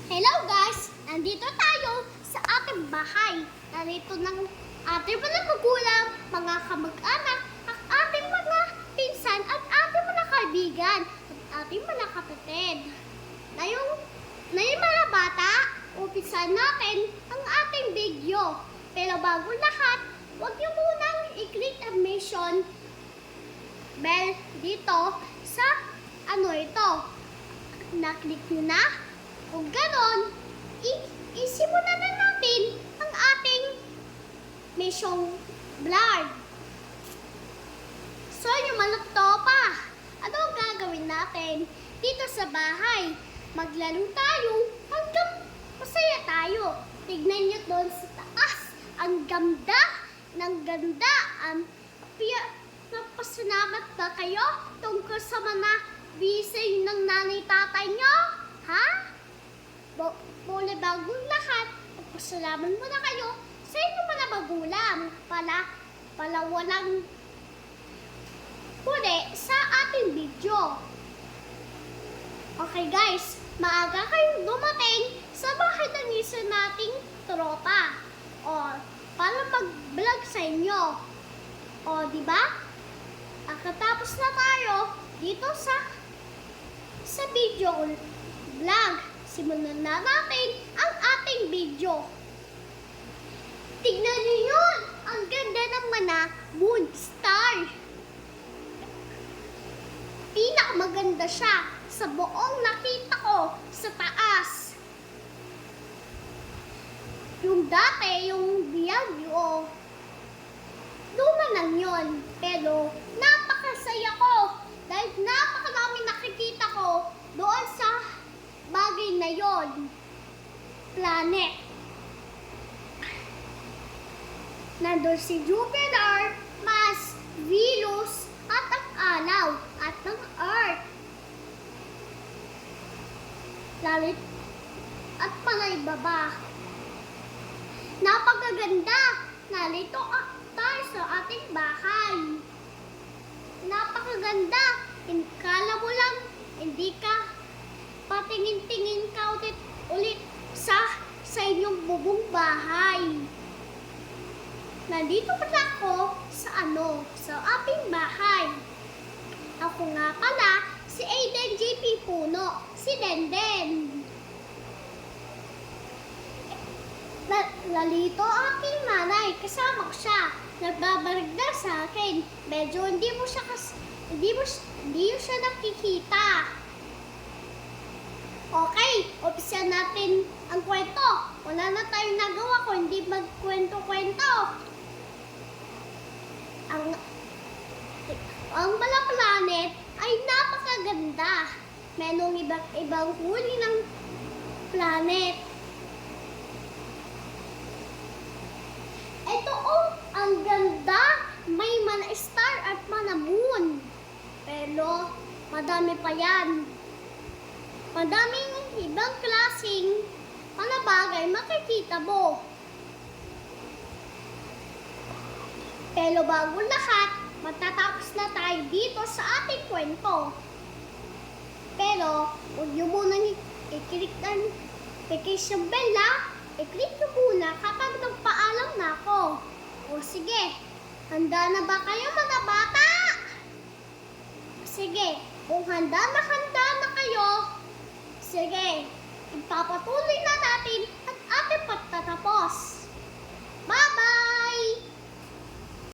Hello guys! Nandito tayo sa ating bahay. Narito ng ating mga magulang, mga kamag-anak, ang ating mga pinsan at ating mga kaibigan at ating mga kapatid. Na yung mga bata, umpisan natin ang ating video. Pero bago lahat, huwag niyo munang i-click ang mention bell dito sa ito. Na-click nyo na? Kung ganon, isimulan na natin ang ating mission vlog. So, yung malukto pa. Ano ang gagawin natin? Dito sa bahay, maglaro tayo hanggang masaya tayo. Tignan nyo doon sa taas. Ang ganda ng ganda. Napasalamat ba kayo tungkol sa mga bisay ng nanay-tatay nyo? Ha? Mula bagong lahat, magpasalamat muna kayo sa inyong mga magulang. Pala walang huli sa ating video. Okay guys, maaga kayong dumating sa bahay ng isa nating tropa. O, para mag-vlog sa inyo. O, diba? Katapos na tayo dito sa video vlog. Simulan na natin ang ating video. Tignan niyo yun! Ang ganda ng mga moon star. Pinakamaganda siya sa buong nakita ko sa taas. Yung dati, yung Biagyo, luma lang yun. Pero napakasaya ko dahil napakarami nakikita ko doon sa bagay na yon, planet. Nandun si Jupiter, Mars, Venus, at ang araw, at ang Earth. Lalit at mga ibaba. Napakaganda. Nalito tayo sa ating bahay. Napakaganda. Kala mo lang, hindi ka patingin-tingin ka ulit sa inyong bubong bahay. Nandito pala ako sa ating bahay. Ako nga pala, si Aiden JP Puno, si Denden. Lalito aking nanay, kasama ko siya. Nagbabarigda sa akin. Medyo hindi mo siya nakikita. Okay, umpisa natin ang kwento. Wala na tayong nagawa kung hindi magkwento-kwento. Ang mga planet ay napakaganda. Merong ibang huli ng planet. Ito ang ganda. May mga star at mga moon. Pero madami pa yan. Madaming ibang klaseng mga bagay makikita mo. Pero bago lahat, matatapos na tayo dito sa ating kwento. Pero, huwag nyo muna i-click ang notification bell na. I-click nyo muna kapag nagpaalam na ako. O sige, handa na ba kayo mga bata? Sige, kung handa na kayo, sige, ipapatuloy na natin